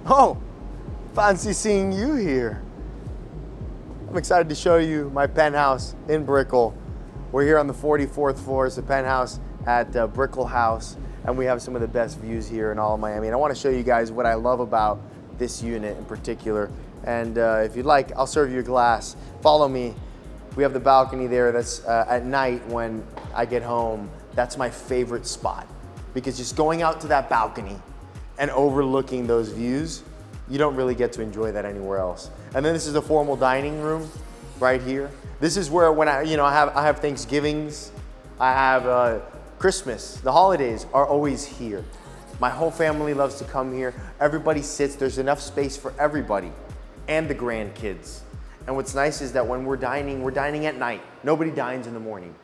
Oh, fancy seeing you here. I'm excited to show you my penthouse in Brickell. We're here on the 44th floor. It's the penthouse at Brickell House, and we have some of the best views here in all of Miami. And I want to show you guys what I love about this unit in particular. And if you'd like, I'll serve you a glass. Follow me. We have the balcony there. That's at night when I get home. That's my favorite spot, because just going out to that balcony and overlooking those views, you don't really get to enjoy that anywhere else. And then this is the formal dining room right here. This is where when I have Thanksgivings, I have Christmas, the holidays are always here. My whole family loves to come here. Everybody sits, there's enough space for everybody and the grandkids. And what's nice is that when we're dining at night. Nobody dines in the morning.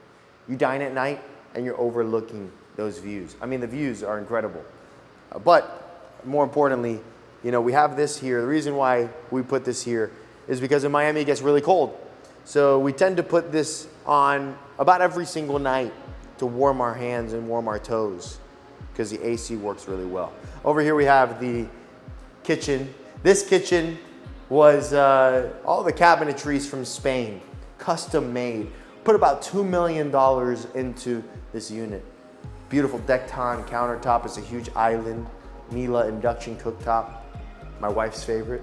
You dine at night and you're overlooking those views. I mean, the views are incredible. But more importantly, we have this here. The reason why we put this here is because in Miami it gets really cold. So we tend to put this on about every single night to warm our hands and warm our toes, because the AC works really well. Over here we have the kitchen. This kitchen was all the cabinetries from Spain, custom made. Put about $2 million into this unit. Beautiful Decton countertop. It's a huge island. Miele induction cooktop, my wife's favorite.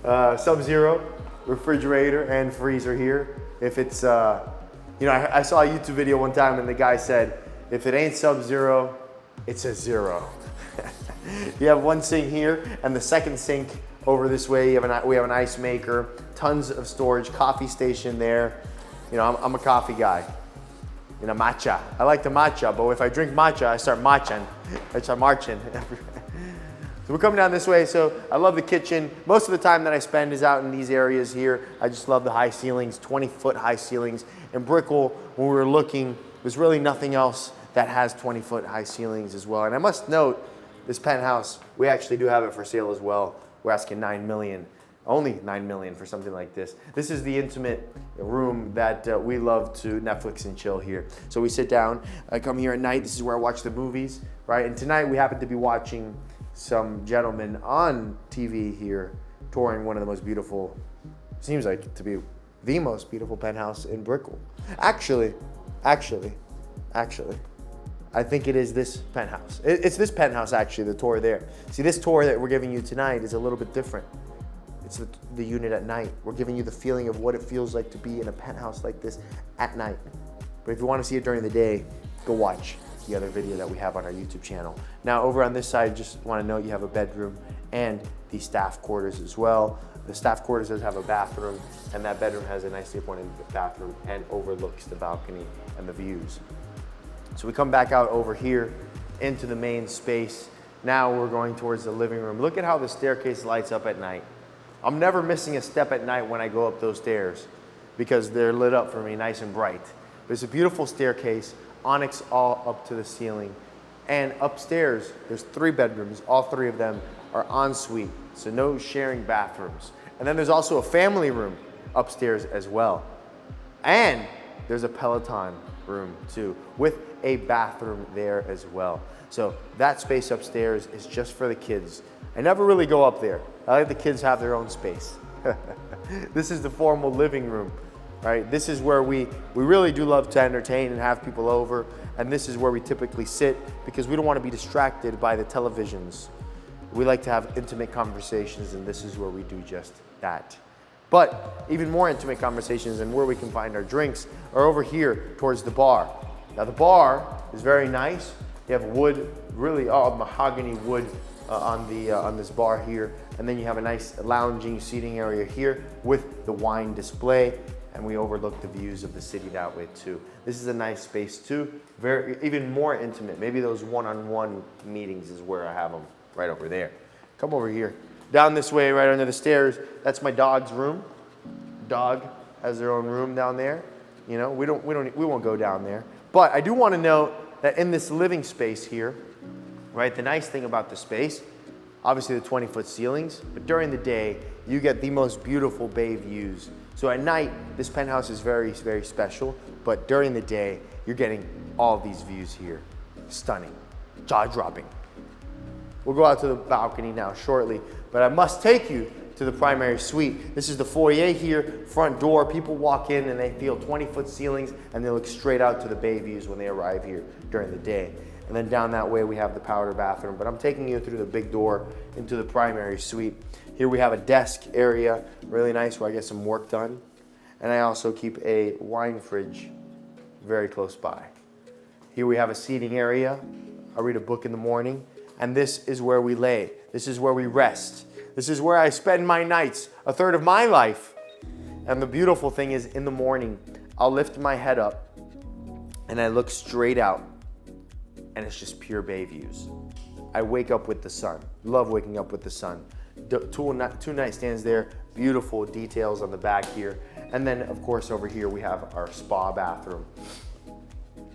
Sub-Zero refrigerator and freezer here. If it's, I saw a YouTube video one time and the guy said, if it ain't Sub-Zero, it's a zero. You have one sink here, and the second sink over this way, we have an ice maker, tons of storage, coffee station there. I'm a coffee guy. Matcha. I like the matcha, but if I drink matcha, I start marching. So we're coming down this way, so I love the kitchen. Most of the time that I spend is out in these areas here. I just love the high ceilings, 20-foot high ceilings. In Brickell, when we were looking, there's really nothing else that has 20-foot high ceilings as well. And I must note, this penthouse, we actually do have it for sale as well. We're asking $9 million. Only $9 million for something like this. This is the intimate room that we love to Netflix and chill here. So we sit down, I come here at night. This is where I watch the movies, right? And tonight we happen to be watching some gentleman on TV here touring one of the most beautiful, seems like to be the most beautiful penthouse in Brickell. Actually, I think it is this penthouse. It's this penthouse actually, the tour there. See, this tour that we're giving you tonight is a little bit different. It's the unit at night. We're giving you the feeling of what it feels like to be in a penthouse like this at night. But if you want to see it during the day, go watch the other video that we have on our YouTube channel. Now over on this side, just want to note you have a bedroom and the staff quarters as well. The staff quarters does have a bathroom, and that bedroom has a nicely appointed bathroom and overlooks the balcony and the views. So we come back out over here into the main space. Now we're going towards the living room. Look at how the staircase lights up at night. I'm never missing a step at night when I go up those stairs because they're lit up for me nice and bright. There's a beautiful staircase, onyx all up to the ceiling. And upstairs, there's 3 bedrooms. All 3 of them are ensuite, so no sharing bathrooms. And then there's also a family room upstairs as well. And there's a Peloton room too, with a bathroom there as well. So that space upstairs is just for the kids. I never really go up there. I let the kids have their own space. This is the formal living room, right? This is where we really do love to entertain and have people over. And this is where we typically sit because we don't want to be distracted by the televisions. We like to have intimate conversations, and this is where we do just that. But even more intimate conversations and where we can find our drinks are over here towards the bar. Now the bar is very nice. You have wood, really all mahogany wood on this bar here. And then you have a nice lounging seating area here with the wine display. And we overlook the views of the city that way too. This is a nice space too. Even more intimate. Maybe those one-on-one meetings is where I have them, right over there. Come over here. Down this way, right under the stairs, that's my dog's room. Dog has their own room down there. We won't go down there. But I do want to note that in this living space here, right, the nice thing about the space, obviously the 20-foot ceilings, but during the day, you get the most beautiful bay views. So at night, this penthouse is very, very special, but during the day, you're getting all of these views here. stunning, jaw-dropping. We'll go out to the balcony now shortly, but I must take you to the primary suite. This is the foyer here, front door. People walk in and they feel 20-foot ceilings and they look straight out to the bay views when they arrive here during the day. And then down that way we have the powder bathroom, but I'm taking you through the big door into the primary suite. Here we have a desk area, really nice, where I get some work done. And I also keep a wine fridge very close by. Here we have a seating area. I read a book in the morning, and this is where we lay. This is where we rest. This is where I spend my nights, a third of my life. And the beautiful thing is, in the morning, I'll lift my head up and I look straight out, and it's just pure bay views. I wake up with the sun. Love waking up with the sun. Two nightstands there, beautiful details on the back here. And then, of course, over here we have our spa bathroom.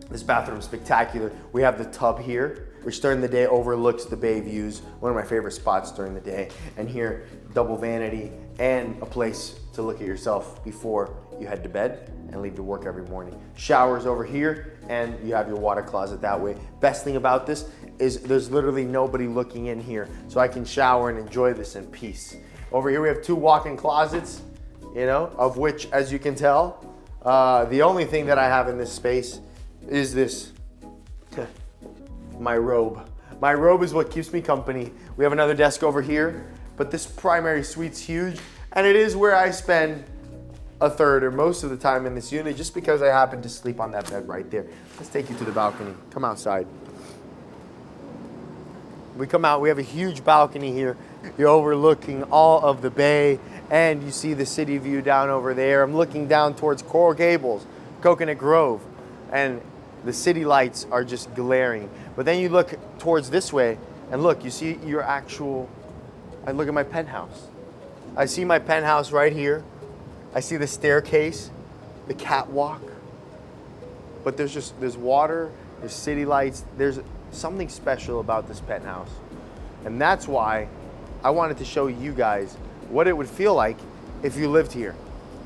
This bathroom is spectacular. We have the tub here, which during the day overlooks the bay views, one of my favorite spots during the day. And here, double vanity and a place to look at yourself before you head to bed and leave to work every morning. Showers over here, and you have your water closet that way. Best thing about this is there's literally nobody looking in here, so I can shower and enjoy this in peace. Over here we have 2 walk-in closets, you know, of which, as you can tell, the only thing that I have in this space is this, my robe. My robe is what keeps me company. We have another desk over here, but this primary suite's huge, and it is where I spend a third or most of the time in this unit, just because I happen to sleep on that bed right there. Let's take you to the balcony. Come outside. We come out, we have a huge balcony here. You're overlooking all of the bay, and you see the city view down over there. I'm looking down towards Coral Gables, Coconut Grove, and the city lights are just glaring. But then you look towards this way, and look, you see your actual, I look at my penthouse. I see my penthouse right here. I see the staircase, the catwalk, but there's water, there's city lights, there's something special about this penthouse. And that's why I wanted to show you guys what it would feel like if you lived here.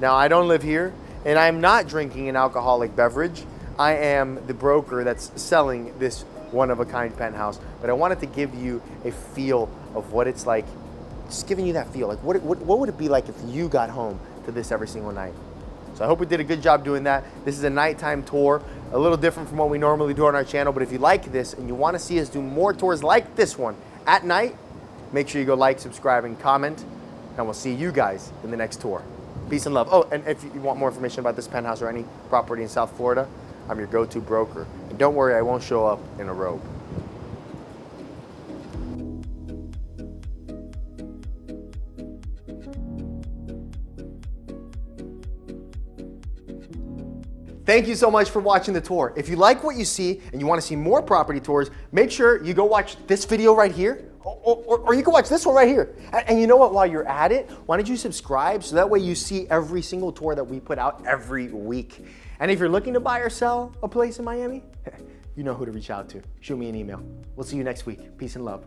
Now, I don't live here, and I'm not drinking an alcoholic beverage. I am the broker that's selling this one-of-a-kind penthouse, but I wanted to give you a feel of what it's like, just giving you that feel. Like, what would it be like if you got home to this every single night? So I hope we did a good job doing that. This is a nighttime tour, a little different from what we normally do on our channel, but if you like this and you want to see us do more tours like this one at night, make sure you go like, subscribe, and comment, and we'll see you guys in the next tour. Peace and love. Oh, and if you want more information about this penthouse or any property in South Florida, I'm your go-to broker. And don't worry, I won't show up in a robe. Thank you so much for watching the tour. If you like what you see and you want to see more property tours, make sure you go watch this video right here, or you can watch this one right here. And you know what, while you're at it, why don't you subscribe so that way you see every single tour that we put out every week. And if you're looking to buy or sell a place in Miami, you know who to reach out to. Shoot me an email. We'll see you next week. Peace and love.